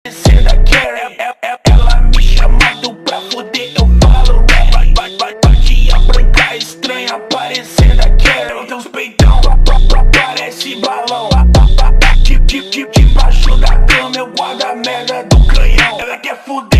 Ela me chamando pra fuder, eu falo batia branca estranha, parecendo aquela. Tem uns peitão, parece balão. Debaixo da cama eu guardo a merda do canhão. Ela quer fuder.